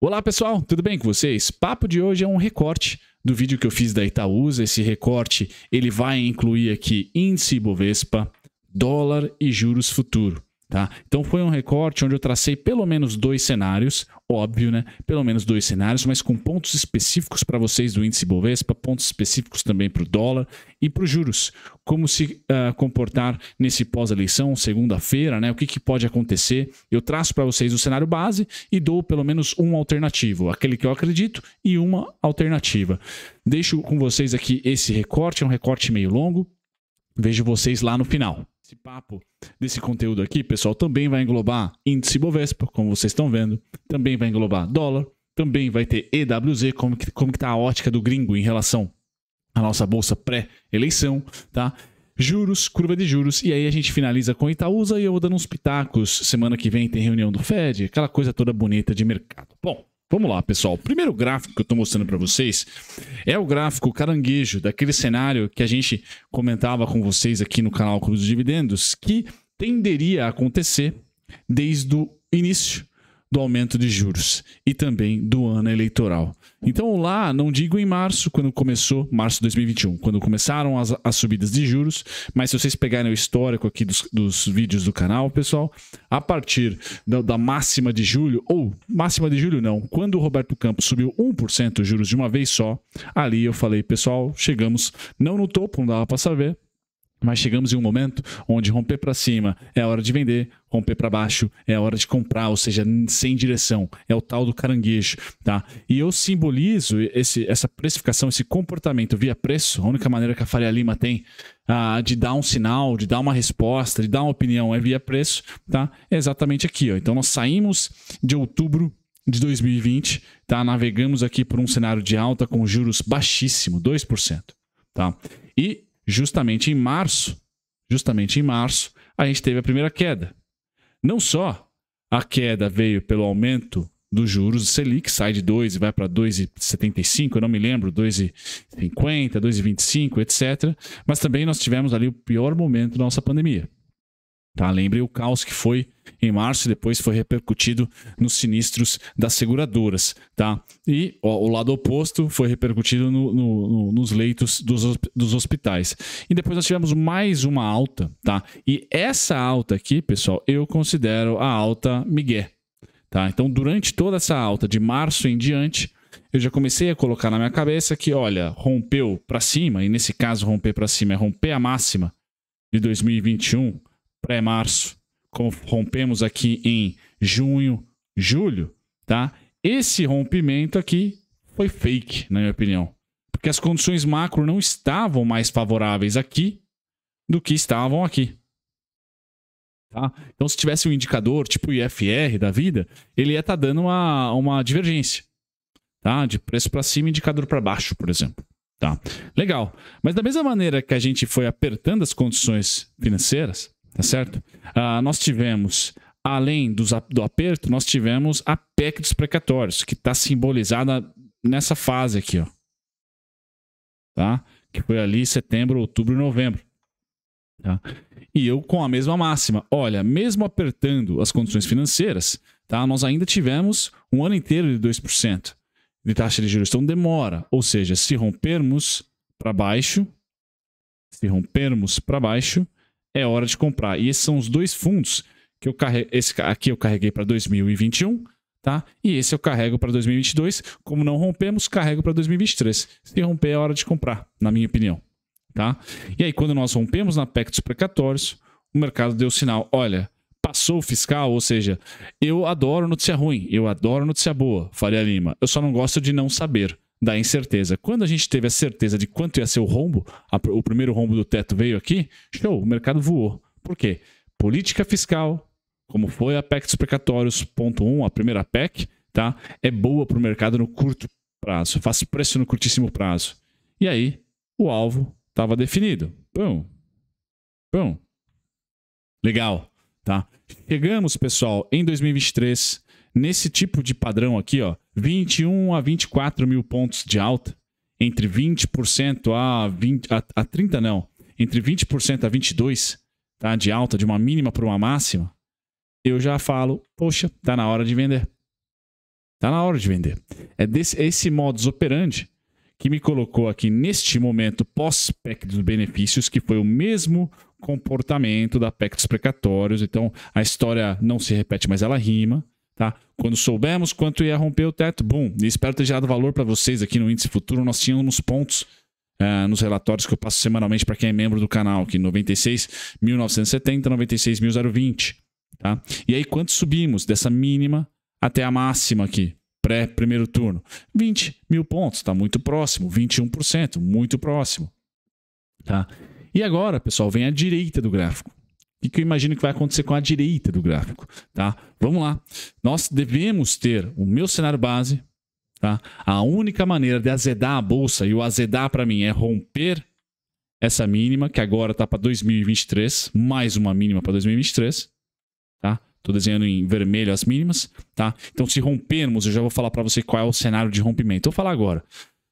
Olá pessoal, tudo bem com vocês? Papo de hoje é um recorte do vídeo que eu fiz da Itaúsa. Esse recorte ele vai incluir aqui índice Ibovespa, dólar e juros futuro. Tá? Então foi um recorte onde eu tracei pelo menos dois cenários, óbvio, né? Pelo menos dois cenários, mas com pontos específicos para vocês do índice Ibovespa, pontos específicos também para o dólar e para os juros. Como se comportar nesse pós-eleição, segunda-feira, né? O que pode acontecer? Eu traço para vocês o cenário base e dou pelo menos um alternativo, aquele que eu acredito e uma alternativa. Deixo com vocês aqui esse recorte, é um recorte meio longo. Vejo vocês lá no final. Esse papo desse conteúdo aqui, pessoal, também vai englobar índice Bovespa, como vocês estão vendo. Também vai englobar dólar. Também vai ter EWZ, como que tá a ótica do gringo em relação à nossa bolsa pré-eleição, tá? Juros, curva de juros. E aí a gente finaliza com Itaúsa e eu vou dando uns pitacos. Semana que vem tem reunião do Fed, aquela coisa toda bonita de mercado. Bom, vamos lá, pessoal. O primeiro gráfico que eu estou mostrando para vocês é o gráfico caranguejo daquele cenário que a gente comentava com vocês aqui no canal Clube dos Dividendos, que tenderia a acontecer desde o início do aumento de juros e também do ano eleitoral. Então lá, não digo em março, quando começou, março de 2021, quando começaram as subidas de juros, mas se vocês pegarem o histórico aqui dos vídeos do canal, pessoal, a partir da máxima de julho, ou máxima de julho não, quando o Roberto Campos subiu 1% os juros de uma vez só, ali eu falei, pessoal, chegamos não no topo, não dava para saber, mas chegamos em um momento onde romper para cima é a hora de vender, romper para baixo é a hora de comprar, ou seja, sem direção. É o tal do caranguejo, tá? E eu simbolizo essa precificação, esse comportamento via preço, a única maneira que a Faria Lima tem de dar um sinal, de dar uma resposta, de dar uma opinião é via preço, tá? É exatamente aqui, ó. Então nós saímos de outubro de 2020, tá? Navegamos aqui por um cenário de alta com juros baixíssimo, 2%, tá? E justamente em março, a gente teve a primeira queda. Não só a queda veio pelo aumento dos juros, o Selic sai de 2 e vai para 2,75, eu não me lembro, 2,50, 2,25, etc. Mas também nós tivemos ali o pior momento da nossa pandemia. Tá? Lembre o caos que foi em março e depois foi repercutido nos sinistros das seguradoras. Tá? E o lado oposto foi repercutido nos leitos dos hospitais. E depois nós tivemos mais uma alta. Tá? E essa alta aqui, pessoal, eu considero a alta migué. Tá? Então, durante toda essa alta de março em diante, eu já comecei a colocar na minha cabeça que, olha, rompeu para cima, e nesse caso romper para cima é romper a máxima de 2021, pré-março, como rompemos aqui em junho, julho, tá? Esse rompimento aqui foi fake, na minha opinião. Porque as condições macro não estavam mais favoráveis aqui do que estavam aqui. Tá? Então, se tivesse um indicador, tipo o IFR da vida, ele ia estar dando uma divergência. Tá? De preço para cima e indicador para baixo, por exemplo. Tá? Legal. Mas da mesma maneira que a gente foi apertando as condições financeiras, tá certo? Nós tivemos, além do aperto, nós tivemos a PEC dos precatórios, que está simbolizada nessa fase aqui, ó. Tá? Que foi ali setembro, outubro e novembro. Tá? E eu com a mesma máxima. Olha, mesmo apertando as condições financeiras, tá? Nós ainda tivemos um ano inteiro de 2% de taxa de juros. Então demora. Ou seja, se rompermos para baixo, é hora de comprar. E esses são os dois fundos que eu carrego. Esse aqui eu carreguei para 2021, tá? E esse eu carrego para 2022. Como não rompemos, carrego para 2023. Se romper, é hora de comprar, na minha opinião, tá? E aí, quando nós rompemos na PEC dos precatórios, o mercado deu sinal. Olha, passou o fiscal, ou seja, eu adoro notícia ruim, eu adoro notícia boa, Faria Lima. Eu só não gosto de não saber. Da incerteza. Quando a gente teve a certeza de quanto ia ser o rombo, o primeiro rombo do teto veio aqui, show, o mercado voou. Por quê? Política fiscal, como foi a PEC dos precatórios, ponto 1, a primeira PEC, tá? É boa para o mercado no curto prazo, faz preço no curtíssimo prazo. E aí, o alvo estava definido. Pum. Legal, tá? Chegamos, pessoal, em 2023, nesse tipo de padrão aqui, ó, 21 a 24 mil pontos de alta, entre 20% a 30 não, entre 20% a 22%, tá, de alta, de uma mínima para uma máxima, eu já falo, poxa, tá na hora de vender. Tá na hora de vender. É esse modus operandi que me colocou aqui neste momento pós-PEC dos benefícios, que foi o mesmo comportamento da PEC dos precatórios. Então, a história não se repete, mas ela rima. Tá? Quando soubemos quanto ia romper o teto, boom. E espero ter gerado valor para vocês aqui no Índice Futuro. Nós tínhamos pontos nos relatórios que eu passo semanalmente para quem é membro do canal, aqui 96.970, 96.020. Tá? E aí, quanto subimos dessa mínima até a máxima aqui, pré-primeiro turno? 20 mil pontos, está muito próximo. 21%, muito próximo. Tá? E agora, pessoal, vem a direita do gráfico. O que eu imagino que vai acontecer com a direita do gráfico? Tá? Vamos lá. Nós devemos ter o meu cenário base. Tá? A única maneira de azedar a bolsa, e o azedar para mim é romper essa mínima, que agora está para 2023, mais uma mínima para 2023. Tá? Estou desenhando em vermelho as mínimas. Tá? Então, se rompermos, eu já vou falar para você qual é o cenário de rompimento. Eu vou falar agora.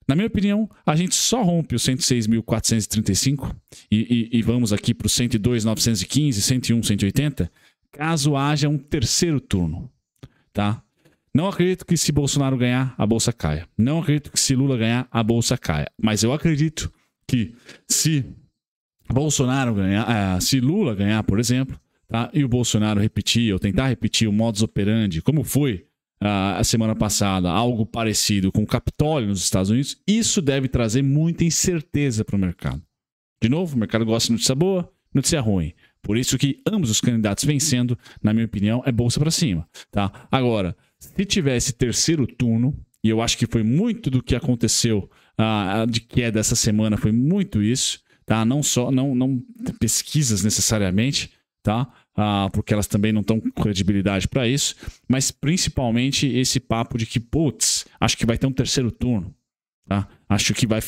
Na minha opinião, a gente só rompe os 106.435 e vamos aqui para os 102.915, 101, 180, caso haja um terceiro turno. Tá? Não acredito que se Bolsonaro ganhar, a bolsa caia. Não acredito que se Lula ganhar, a bolsa caia. Mas eu acredito que se Bolsonaro ganhar, se Lula ganhar, por exemplo, tá? E o Bolsonaro repetir ou tentar repetir o modus operandi, como foi a semana passada, algo parecido com o Capitólio nos Estados Unidos, isso deve trazer muita incerteza para o mercado. De novo, o mercado gosta de notícia boa, notícia ruim. Por isso que ambos os candidatos vencendo, na minha opinião, é bolsa para cima. Tá? Agora, se tivesse terceiro turno, e eu acho que foi muito do que aconteceu de queda dessa semana, foi muito isso, tá? Não pesquisas necessariamente, tá? Porque elas também não estão com credibilidade para isso, mas principalmente esse papo de que, putz, acho que vai ter um terceiro turno. Tá? Acho que vai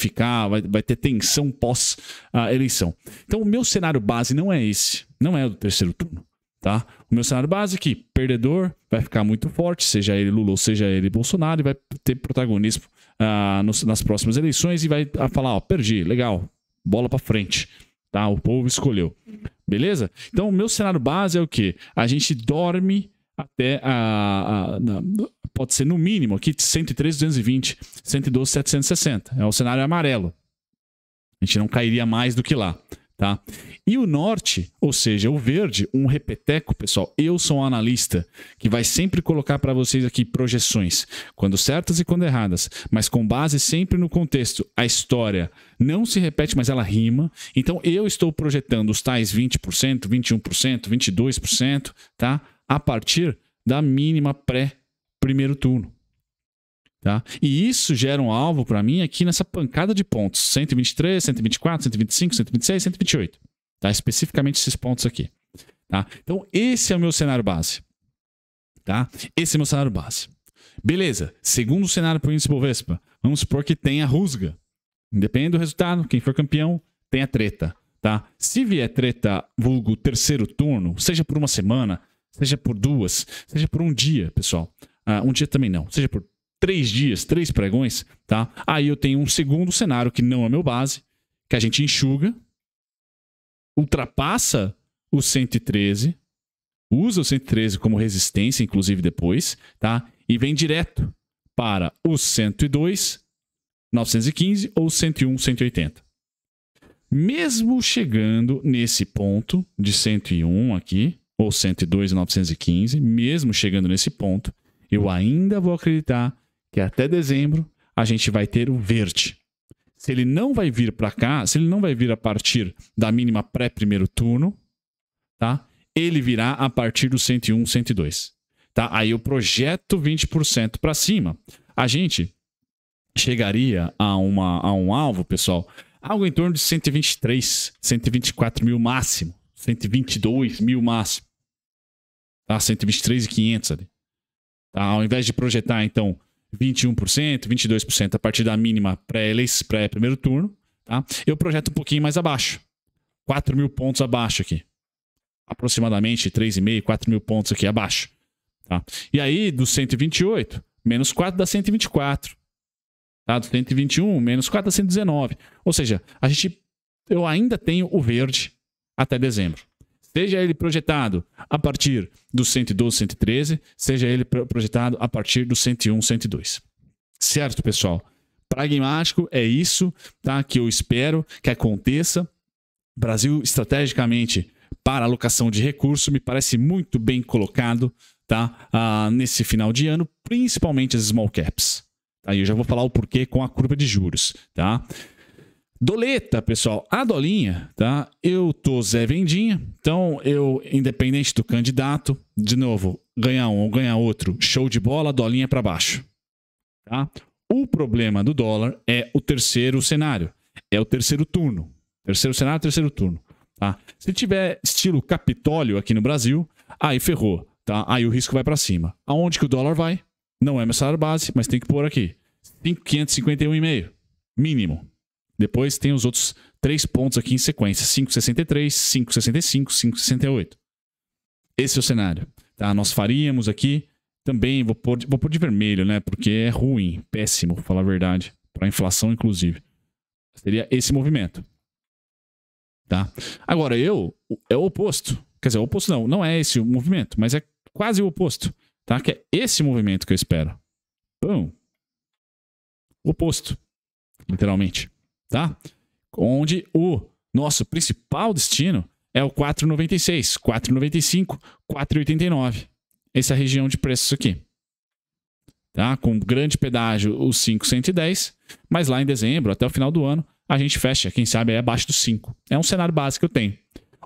ter tensão pós-eleição. Então, o meu cenário base não é esse, não é o do terceiro turno. Tá? O meu cenário base é que perdedor vai ficar muito forte, seja ele Lula ou seja ele Bolsonaro, e vai ter protagonismo nas próximas eleições e vai falar, ó, perdi, legal, bola para frente. Tá? O povo escolheu. Beleza? Então, o meu cenário base é o quê? A gente dorme até pode ser no mínimo aqui 103.220, 112.760. É o cenário amarelo. A gente não cairia mais do que lá. Tá? E o norte, ou seja, o verde, um repeteco, pessoal, eu sou um analista que vai sempre colocar para vocês aqui projeções, quando certas e quando erradas, mas com base sempre no contexto. A história não se repete, mas ela rima. Então eu estou projetando os tais 20%, 21%, 22%, tá? A partir da mínima pré-primeiro turno. Tá? E isso gera um alvo para mim aqui nessa pancada de pontos. 123, 124, 125, 126, 128. Tá? Especificamente esses pontos aqui. Tá? Então, esse é o meu cenário base. Tá? Esse é o meu cenário base. Beleza. Segundo cenário para o índice Bovespa, vamos supor que tenha rusga. Independente do resultado, quem for campeão, tem a treta. Tá? Se vier treta, vulgo terceiro turno, seja por uma semana, seja por duas, seja por um dia, pessoal. Um dia também não. Seja por 3 dias, 3 pregões, tá? Aí eu tenho um segundo cenário que não é meu base, que a gente enxuga, ultrapassa o 113, usa o 113 como resistência, inclusive depois, tá? E vem direto para os 102.915 ou 101, 180. Mesmo chegando nesse ponto de 101 aqui, ou 102.915, mesmo chegando nesse ponto, eu ainda vou acreditar que até dezembro a gente vai ter o verde. Se ele não vai vir para cá, se ele não vai vir a partir da mínima pré-primeiro turno, tá? Ele virá a partir do 101, 102. Tá? Aí eu projeto 20% para cima. A gente chegaria a um alvo, pessoal, algo em torno de 123, 124 mil máximo, 122 mil máximo. Tá? 123.500 ali. Tá? Ao invés de projetar, então, 21%, 22% a partir da mínima pré-primeiro turno, tá? Eu projeto um pouquinho mais abaixo. 4 mil pontos abaixo aqui. Aproximadamente 3,5, 4 mil pontos aqui abaixo. Tá? E aí, do 128, menos 4 dá 124. Tá? Do 121, menos 4 dá 119. Ou seja, eu ainda tenho o verde até dezembro. Seja ele projetado a partir do 112, 113, seja ele projetado a partir do 101, 102. Certo, pessoal? Pragmático é isso, tá? Que eu espero que aconteça. Brasil, estrategicamente, para alocação de recursos, me parece muito bem colocado, tá? Nesse final de ano, principalmente as small caps. Aí eu já vou falar o porquê com a curva de juros, tá? Doleta, pessoal, a dolinha, tá? Eu tô Zé Vendinha, então eu, independente do candidato, de novo, ganhar um ou ganhar outro, show de bola, dolinha para baixo, tá? O problema do dólar é o terceiro cenário, é o terceiro turno. Terceiro cenário, terceiro turno, tá? Se tiver estilo Capitólio aqui no Brasil, aí ferrou, tá? Aí o risco vai para cima. Aonde que o dólar vai? Não é meu salário base, mas tem que pôr aqui. 551,5, mínimo. Depois tem os outros 3 pontos aqui em sequência. 5,63, 5,65, 5,68. Esse é o cenário. Tá? Nós faríamos aqui, também vou pôr de vermelho, né? Porque é ruim, péssimo, pra falar a verdade. Para a inflação, inclusive. Seria esse movimento. Tá? Agora, é o oposto. Quer dizer, o oposto não é esse o movimento, mas é quase o oposto. Tá? Que é esse movimento que eu espero. Pum. O oposto. Literalmente. Tá? Onde o nosso principal destino é o 4,96, 4,95, 4,89. Essa é a região de preços aqui. Tá? Com grande pedágio, os 5,110, mas lá em dezembro, até o final do ano, a gente fecha, quem sabe, é abaixo dos 5. É um cenário básico que eu tenho.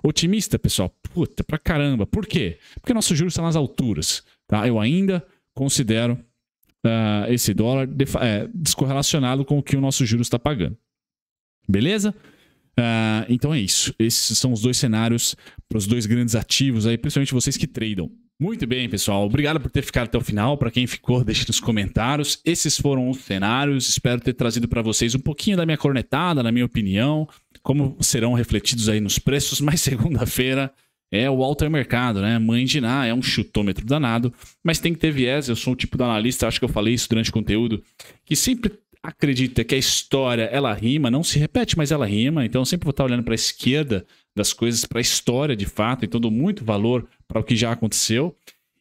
Otimista, pessoal? Puta, pra caramba. Por quê? Porque nosso juros está nas alturas. Tá? Eu ainda considero esse dólar descorrelacionado com o que o nosso juros está pagando. Beleza? Então é isso. Esses são os dois cenários para os dois grandes ativos aí, principalmente vocês que tradam. Muito bem, pessoal. Obrigado por ter ficado até o final. Para quem ficou, deixe nos comentários. Esses foram os cenários. Espero ter trazido para vocês um pouquinho da minha cornetada, na minha opinião, como serão refletidos aí nos preços. Mas segunda-feira é o alto mercado, né? Mãe de Ná, é um chutômetro danado, mas tem que ter viés. Eu sou o tipo de analista, acho que eu falei isso durante o conteúdo, que sempre acredita que a história, ela rima, não se repete, mas ela rima. Então eu sempre vou estar olhando para a esquerda das coisas, para a história de fato. Então dou muito valor para o que já aconteceu.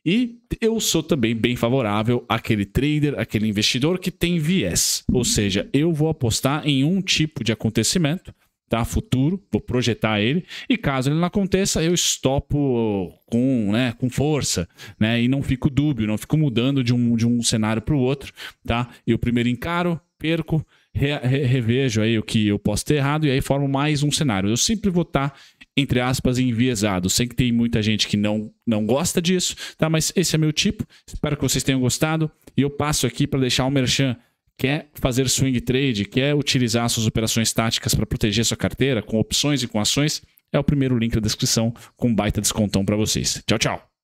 E eu sou também bem favorável àquele trader, àquele investidor que tem viés. Ou seja, eu vou apostar em um tipo de acontecimento, tá? Futuro, vou projetar ele, e caso ele não aconteça, eu estopo com força, né? E não fico dúbio, não fico mudando de um cenário para o outro, tá? Eu primeiro encaro, perco, revejo aí o que eu posso ter errado e aí formo mais um cenário. Eu sempre vou estar, entre aspas, enviesado. Sei que tem muita gente que não gosta disso, tá? Mas esse é meu tipo. Espero que vocês tenham gostado e eu passo aqui para deixar o merchan. Quer fazer swing trade, quer utilizar suas operações táticas para proteger sua carteira com opções e com ações, é o primeiro link da descrição com um baita descontão para vocês. Tchau, tchau!